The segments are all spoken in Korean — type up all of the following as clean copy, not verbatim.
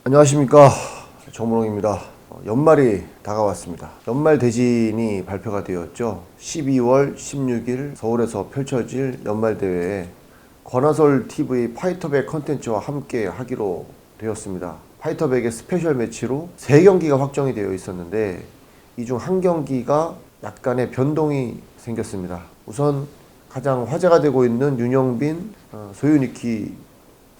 안녕하십니까, 정문홍입니다. 연말이 다가왔습니다. 연말 대진이 발표가 되었죠. 12월 16일 서울에서 펼쳐질 연말대회에 권하솔 TV 파이터백 컨텐츠와 함께 하기로 되었습니다. 파이터백의 스페셜 매치로 3경기가 확정이 되어 있었는데 이 중 한 경기가 약간의 변동이 생겼습니다. 우선 가장 화제가 되고 있는 윤영빈, 소유니키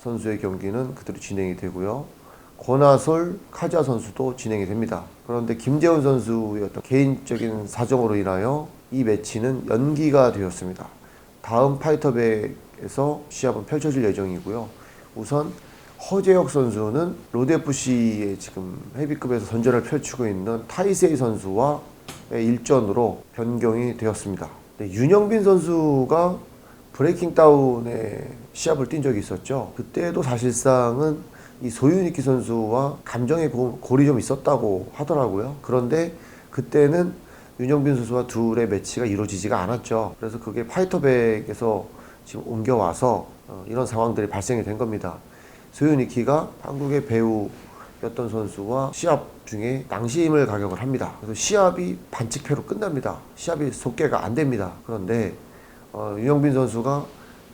선수의 경기는 그대로 진행이 되고요. 권하솔, 카자 선수도 진행이 됩니다. 그런데 김재훈 선수의 어떤 개인적인 사정으로 인하여 이 매치는 연기가 되었습니다. 다음 파이터백에서 시합은 펼쳐질 예정이고요. 우선 허재혁 선수는 로드FC의 지금 헤비급에서 선전을 펼치고 있는 타이세이 선수와 일전으로 변경이 되었습니다. 윤영빈 선수가 브레이킹 다운에 시합을 뛴 적이 있었죠. 그때도 사실상은 이 소유니키 선수와 감정의 골이 좀 있었다고 하더라고요. 그런데 그때는 윤영빈 선수와 둘의 매치가 이루어지지가 않았죠. 그래서 그게 파이터백에서 지금 옮겨와서 이런 상황들이 발생이 된 겁니다. 소유니키가 한국의 배우였던 선수와 시합 중에 낭심을 가격을 합니다. 그래서 시합이 반칙패로 끝납니다. 시합이 속개가 안 됩니다. 그런데 윤영빈 선수가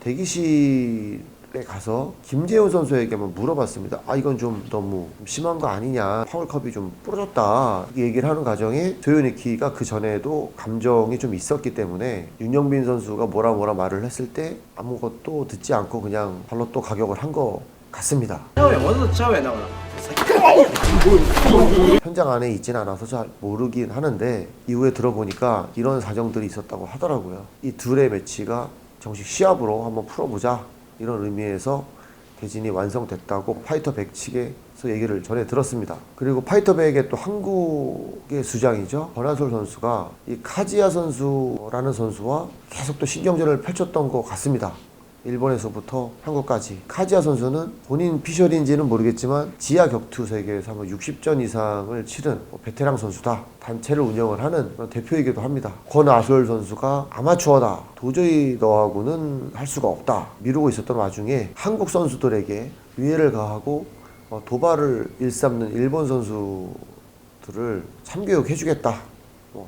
대기실에 가서 김재훈 선수에게 한번 물어봤습니다. 이건 좀 너무 심한 거 아니냐, 파울컵이 좀 부러졌다, 이렇게 얘기를 하는 과정에 소유니키가 그 전에도 감정이 좀 있었기 때문에 윤영빈 선수가 뭐라 말을 했을 때 아무것도 듣지 않고 그냥 발로 또 가격을 한 거 같습니다. 현장 안에 있지는 않아서 잘 모르긴 하는데 이후에 들어보니까 이런 사정들이 있었다고 하더라고요. 이 둘의 매치가 정식 시합으로 한번 풀어보자, 이런 의미에서 대진이 완성됐다고 파이터백 측에서 얘기를 전해 들었습니다. 그리고 파이터백의 또 한국의 수장이죠, 권하솔 선수가 이 카지야 선수라는 선수와 계속 또 신경전을 펼쳤던 것 같습니다. 일본에서부터 한국까지. 카지야 선수는 본인 피셜인지는 모르겠지만 지하 격투 세계에서 한번 60전 이상을 치른 베테랑 선수다. 단체를 운영을 하는 대표이기도 합니다. 권하솔 선수가 아마추어다, 도저히 너하고는 할 수가 없다, 미루고 있었던 와중에 한국 선수들에게 위해를 가하고 도발을 일삼는 일본 선수들을 참교육해주겠다,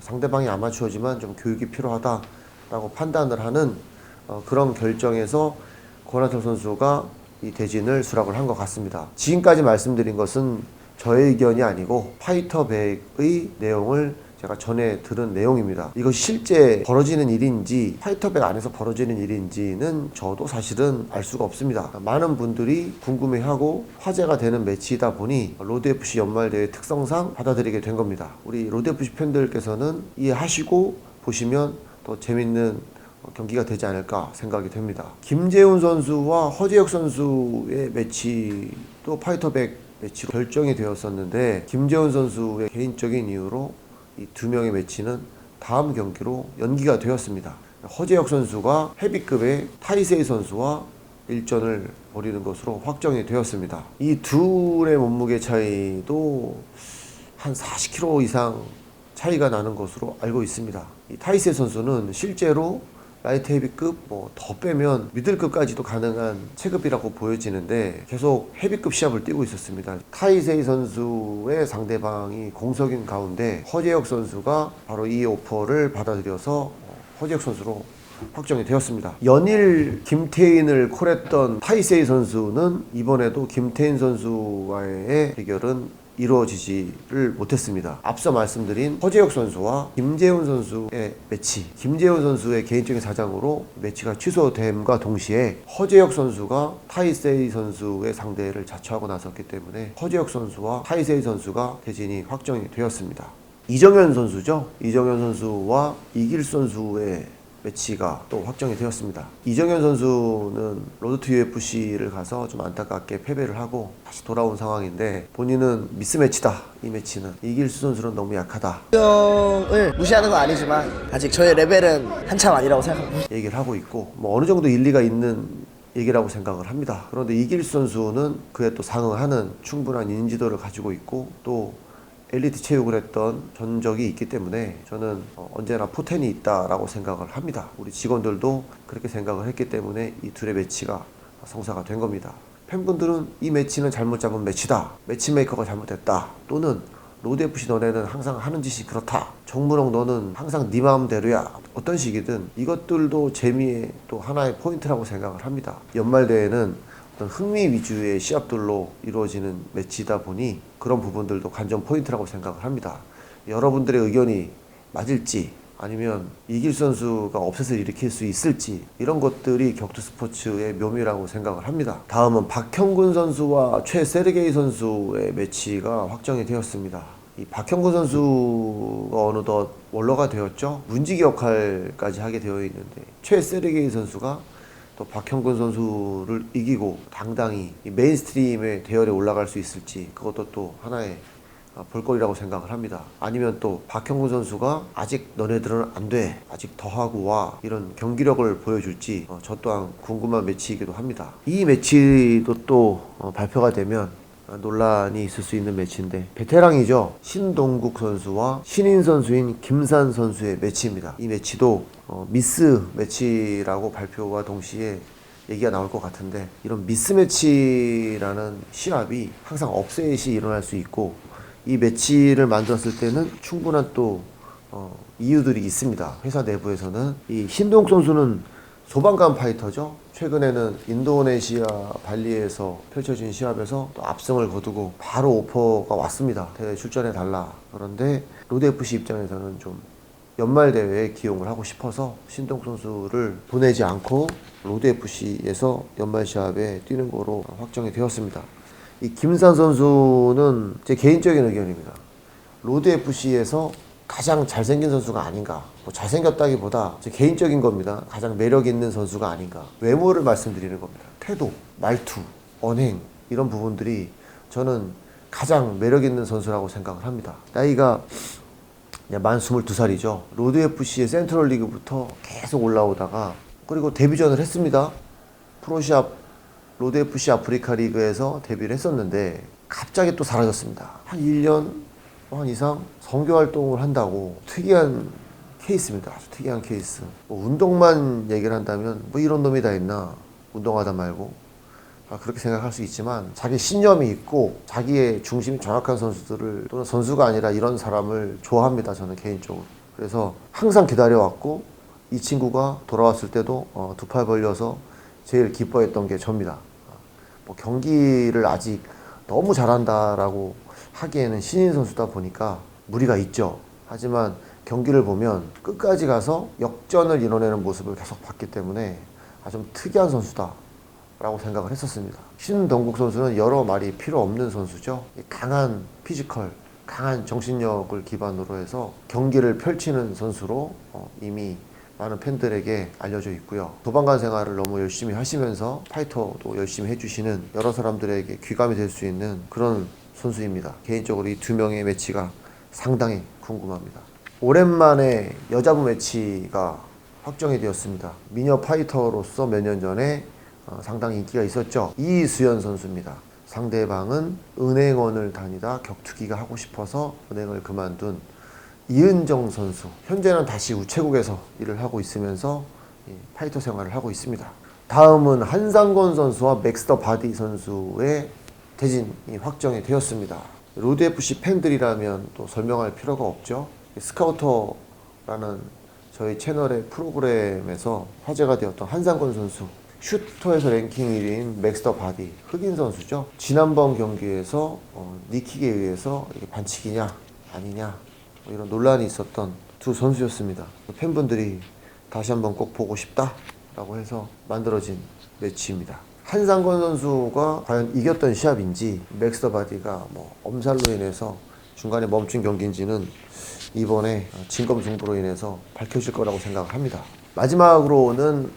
상대방이 아마추어지만 좀 교육이 필요하다라고 판단을 하는 그런 결정에서 권하솔 선수가 이 대진을 수락을 한 것 같습니다. 지금까지 말씀드린 것은 저의 의견이 아니고 파이터백의 내용을 제가 전에 들은 내용입니다. 이것이 실제 벌어지는 일인지 파이터백 안에서 벌어지는 일인지는 저도 사실은 알 수가 없습니다. 많은 분들이 궁금해하고 화제가 되는 매치이다 보니 로드FC 연말대회 특성상 받아들이게 된 겁니다. 우리 로드FC 팬들께서는 이해하시고 보시면 더 재밌는 경기가 되지 않을까 생각이 됩니다. 김재훈 선수와 허재혁 선수의 매치도 파이터백 매치로 결정이 되었었는데 김재훈 선수의 개인적인 이유로 이 두 명의 매치는 다음 경기로 연기가 되었습니다. 허재혁 선수가 헤비급의 타이세이 선수와 일전을 벌이는 것으로 확정이 되었습니다. 이 둘의 몸무게 차이도 한 40kg 이상 차이가 나는 것으로 알고 있습니다. 이 타이세이 선수는 실제로 라이트 헤비급 더 빼면 미들급까지도 가능한 체급이라고 보여지는데 계속 헤비급 시합을 뛰고 있었습니다. 타이세이 선수의 상대방이 공석인 가운데 허재혁 선수가 바로 이 오퍼를 받아들여서 허재혁 선수로 확정이 되었습니다. 연일 김태인을 콜했던 타이세이 선수는 이번에도 김태인 선수와의 대결은 이루어지지를 못했습니다. 앞서 말씀드린 허재혁 선수와 김재훈 선수의 매치, 김재훈 선수의 개인적인 사정으로 매치가 취소됨과 동시에 허재혁 선수가 타이세이 선수의 상대를 자처하고 나섰기 때문에 허재혁 선수와 타이세이 선수가 대진이 확정이 되었습니다. 이정현 선수죠. 이정현 선수와 이길수 선수의 매치가 또 확정이 되었습니다. 이정현 선수는 로드 투 UFC를 가서 좀 안타깝게 패배를 하고 다시 돌아온 상황인데 본인은 미스매치다, 이 매치는. 이길수 선수는 너무 약하다, 을 무시하는 건 아니지만 아직 저의 레벨은 한참 아니라고 생각합니다. 얘기를 하고 있고 어느 정도 일리가 있는 얘기라고 생각을 합니다. 그런데 이길수 선수는 그에 또 상응하는 충분한 인지도를 가지고 있고 또 엘리트 체육을 했던 전적이 있기 때문에 저는 언제나 포텐이 있다라고 생각을 합니다. 우리 직원들도 그렇게 생각을 했기 때문에 이 둘의 매치가 성사가 된 겁니다. 팬분들은 이 매치는 잘못 잡은 매치다, 매치메이커가 잘못했다, 또는 로드FC 너네는 항상 하는 짓이 그렇다, 정문홍 너는 항상 네 마음대로야, 어떤 식이든 이것들도 재미의 또 하나의 포인트라고 생각을 합니다. 연말대회는 어떤 흥미 위주의 시합들로 이루어지는 매치이다 보니 그런 부분들도 관전 포인트라고 생각을 합니다. 여러분들의 의견이 맞을지 아니면 이길 선수가 업셋을 일으킬 수 있을지 이런 것들이 격투 스포츠의 묘미라고 생각을 합니다. 다음은 박형근 선수와 최세르게이 선수의 매치가 확정이 되었습니다. 이 박형근 선수가 어느덧 원로가 되었죠. 문지기 역할까지 하게 되어 있는데 최세르게이 선수가 또 박형근 선수를 이기고 당당히 메인스트림의 대열에 올라갈 수 있을지 그것도 또 하나의 볼거리라고 생각을 합니다. 아니면 또 박형근 선수가 아직 너네들은 안 돼, 아직 더 하고 와, 이런 경기력을 보여줄지 저 또한 궁금한 매치이기도 합니다. 이 매치도 또 발표가 되면 논란이 있을 수 있는 매치인데 베테랑이죠. 신동국 선수와 신인 선수인 김산 선수의 매치입니다. 이 매치도 미스 매치라고 발표와 동시에 얘기가 나올 것 같은데 이런 미스 매치라는 시합이 항상 업셋이 일어날 수 있고 이 매치를 만들었을 때는 충분한 또 이유들이 있습니다. 회사 내부에서는 이 신동국 선수는 소방관 파이터죠. 최근에는 인도네시아 발리에서 펼쳐진 시합에서 또 압승을 거두고 바로 오퍼가 왔습니다. 대회 출전해 달라. 그런데 로드FC 입장에서는 좀 연말 대회에 기용을 하고 싶어서 신동국 선수를 보내지 않고 로드FC에서 연말 시합에 뛰는 거로 확정이 되었습니다. 이 김산 선수는 제 개인적인 의견입니다. 로드FC에서 가장 잘생긴 선수가 아닌가. 뭐 잘생겼다기보다 제 개인적인 겁니다. 가장 매력 있는 선수가 아닌가. 외모를 말씀드리는 겁니다. 태도, 말투, 언행 이런 부분들이 저는 가장 매력 있는 선수라고 생각을 합니다. 나이가 만 22살이죠. 로드FC의 센트럴 리그부터 계속 올라오다가 그리고 데뷔전을 했습니다. 프로시합 로드FC 아프리카 리그에서 데뷔를 했었는데 갑자기 또 사라졌습니다. 한 1년 반 이상 선교 활동을 한다고 특이한 케이스입니다. 아주 특이한 케이스. 뭐 운동만 얘기를 한다면 뭐 이런 놈이 다 있나, 운동하다 말고 그렇게 생각할 수 있지만 자기 신념이 있고 자기의 중심이 정확한 선수들을 또는 선수가 아니라 이런 사람을 좋아합니다. 저는 개인적으로. 그래서 항상 기다려왔고 이 친구가 돌아왔을 때도 두 팔 벌려서 제일 기뻐했던 게 접니다. 뭐 경기를 아직 너무 잘한다라고 하기에는 신인 선수다 보니까 무리가 있죠. 하지만 경기를 보면 끝까지 가서 역전을 이뤄내는 모습을 계속 봤기 때문에 좀 특이한 선수다 라고 생각을 했었습니다. 신동국 선수는 여러 말이 필요 없는 선수죠. 강한 피지컬, 강한 정신력을 기반으로 해서 경기를 펼치는 선수로 이미 많은 팬들에게 알려져 있고요. 도방관 생활을 너무 열심히 하시면서 파이터도 열심히 해주시는 여러 사람들에게 귀감이 될 수 있는 그런 선수입니다. 개인적으로 이 두 명의 매치가 상당히 궁금합니다. 오랜만에 여자부 매치가 확정이 되었습니다. 미녀 파이터로서 몇 년 전에 상당히 인기가 있었죠. 이수연 선수입니다. 상대방은 은행원을 다니다 격투기가 하고 싶어서 은행을 그만둔 이은정 선수. 현재는 다시 우체국에서 일을 하고 있으면서 파이터 생활을 하고 있습니다. 다음은 한상권 선수와 맥스터 바디 선수의 대진이 확정이 되었습니다. 로드FC 팬들이라면 또 설명할 필요가 없죠. 스카우터라는 저희 채널의 프로그램에서 화제가 되었던 한상권 선수, 슈터에서 랭킹 1위인 맥스터 바디, 흑인 선수죠. 지난번 경기에서 니킥에 의해서 이게 반칙이냐 아니냐 뭐 이런 논란이 있었던 두 선수였습니다. 팬분들이 다시 한번 꼭 보고 싶다라고 해서 만들어진 매치입니다. 한상권 선수가 과연 이겼던 시합인지 맥스터 바디가 뭐 엄살로 인해서 중간에 멈춘 경기인지는 이번에 진검승부로 인해서 밝혀질 거라고 생각을 합니다. 마지막으로는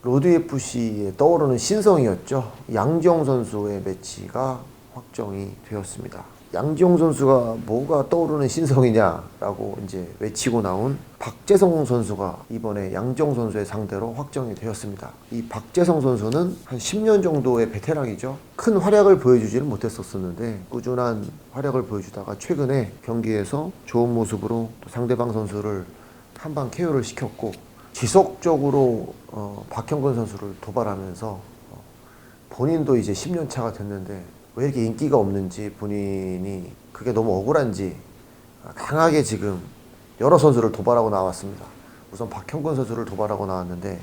로드FC에 떠오르는 신성이었죠. 양지영 선수의 매치가 확정이 되었습니다. 양지영 선수가 뭐가 떠오르는 신성이냐라고 이제 외치고 나온 박재성 선수가 이번에 양지영 선수의 상대로 확정이 되었습니다. 이 박재성 선수는 한 10년 정도의 베테랑이죠. 큰 활약을 보여주지는 못했었는데 꾸준한 활약을 보여주다가 최근에 경기에서 좋은 모습으로 또 상대방 선수를 한방 KO를 시켰고 지속적으로 박형근 선수를 도발하면서 본인도 이제 10년 차가 됐는데 왜 이렇게 인기가 없는지 본인이 그게 너무 억울한지 강하게 지금 여러 선수를 도발하고 나왔습니다. 우선 박형근 선수를 도발하고 나왔는데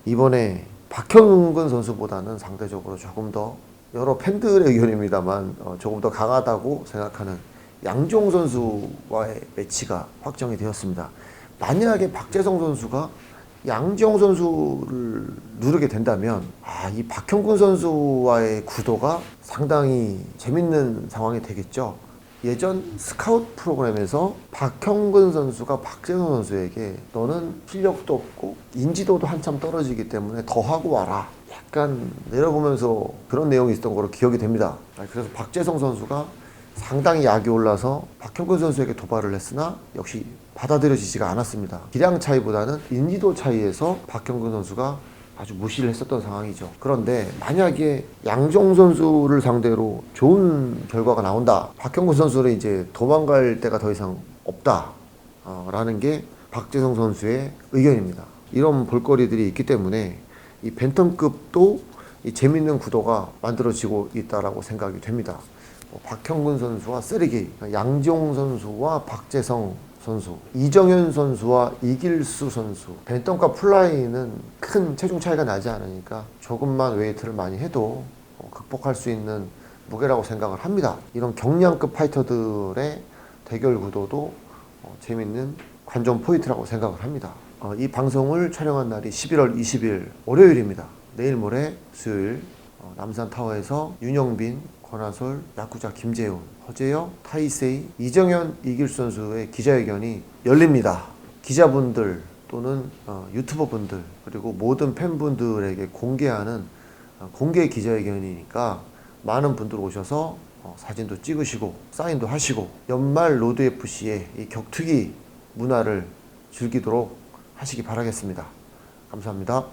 이번에 박형근 선수보다는 상대적으로 조금 더 여러 팬들의 의견입니다만 조금 더 강하다고 생각하는 양종 선수와의 매치가 확정이 되었습니다. 만약에 박재성 선수가 양지영 선수를 누르게 된다면 이 박형근 선수와의 구도가 상당히 재밌는 상황이 되겠죠. 예전 스카우트 프로그램에서 박형근 선수가 박재성 선수에게 너는 실력도 없고 인지도도 한참 떨어지기 때문에 더 하고 와라, 약간 내려보면서 그런 내용이 있었던 거로 기억이 됩니다. 그래서 박재성 선수가 상당히 약이 올라서 박형근 선수에게 도발을 했으나 역시 받아들여지지가 않았습니다. 기량 차이보다는 인지도 차이에서 박형근 선수가 아주 무시를 했었던 상황이죠. 그런데 만약에 양종 선수를 상대로 좋은 결과가 나온다, 박형근 선수는 이제 도망갈 데가 더 이상 없다 라는 게 박재성 선수의 의견입니다. 이런 볼거리들이 있기 때문에 이 벤턴급도 이 재밌는 구도가 만들어지고 있다라고 생각이 됩니다. 박형근 선수와 쓰리기, 양지용 선수와 박재성 선수, 이정현 선수와 이길수 선수, 벤턴급 플라이는 큰 체중 차이가 나지 않으니까 조금만 웨이트를 많이 해도 극복할 수 있는 무게라고 생각을 합니다. 이런 경량급 파이터들의 대결 구도도 재밌는 관전 포인트라고 생각을 합니다. 이 방송을 촬영한 날이 11월 20일 월요일입니다. 내일 모레 수요일 남산타워에서 윤영빈, 권하솔, 야쿠자 김재훈, 허재영, 타이세이, 이정현, 이길수 선수의 기자회견이 열립니다. 기자분들 또는 유튜버분들 그리고 모든 팬분들에게 공개하는 공개 기자회견이니까 많은 분들 오셔서 사진도 찍으시고 사인도 하시고 연말 로드FC의 이 격투기 문화를 즐기도록 하시기 바라겠습니다. 감사합니다.